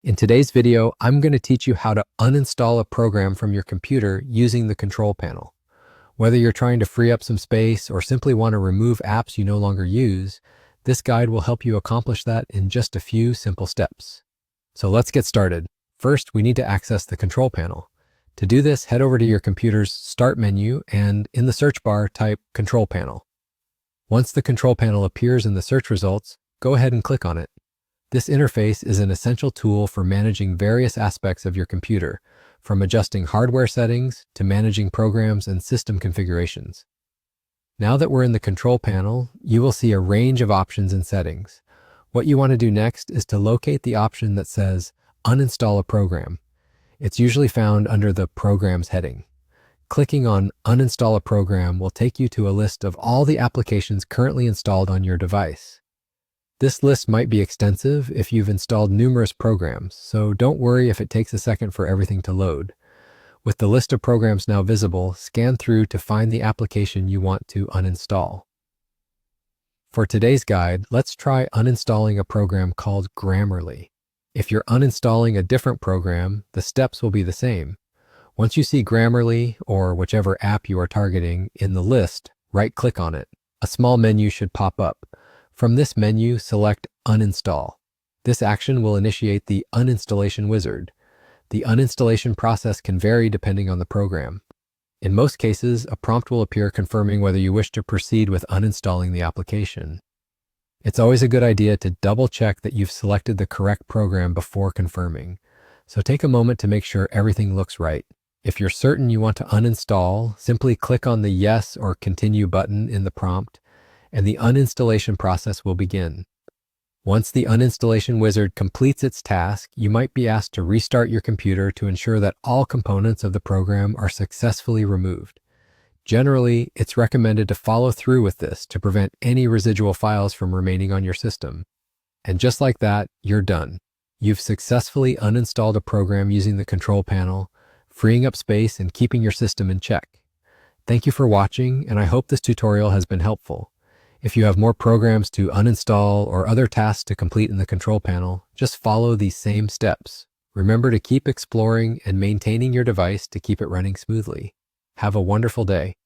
In today's video, I'm going to teach you how to uninstall a program from your computer using the control panel. Whether you're trying to free up some space or simply want to remove apps you no longer use, this guide will help you accomplish that in just a few simple steps. So let's get started. First, we need to access the control panel. To do this, head over to your computer's Start menu and in the search bar, type Control Panel. Once the control panel appears in the search results, go ahead and click on it. This interface is an essential tool for managing various aspects of your computer, from adjusting hardware settings to managing programs and system configurations. Now that we're in the control panel, you will see a range of options and settings. What you want to do next is to locate the option that says Uninstall a Program. It's usually found under the Programs heading. Clicking on Uninstall a Program will take you to a list of all the applications currently installed on your device. This list might be extensive if you've installed numerous programs, so don't worry if it takes a second for everything to load. With the list of programs now visible, scan through to find the application you want to uninstall. For today's guide, let's try uninstalling a program called Grammarly. If you're uninstalling a different program, the steps will be the same. Once you see Grammarly, or whichever app you are targeting, in the list, right-click on it. A small menu should pop up. From this menu, select Uninstall. This action will initiate the uninstallation wizard. The uninstallation process can vary depending on the program. In most cases, a prompt will appear confirming whether you wish to proceed with uninstalling the application. It's always a good idea to double-check that you've selected the correct program before confirming, so take a moment to make sure everything looks right. If you're certain you want to uninstall, simply click on the Yes or Continue button in the prompt, and the uninstallation process will begin. Once the uninstallation wizard completes its task, you might be asked to restart your computer to ensure that all components of the program are successfully removed. Generally, it's recommended to follow through with this to prevent any residual files from remaining on your system. And just like that, you're done. You've successfully uninstalled a program using the control panel, freeing up space and keeping your system in check. Thank you for watching, and I hope this tutorial has been helpful. If you have more programs to uninstall or other tasks to complete in the control panel, just follow these same steps. Remember to keep exploring and maintaining your device to keep it running smoothly. Have a wonderful day.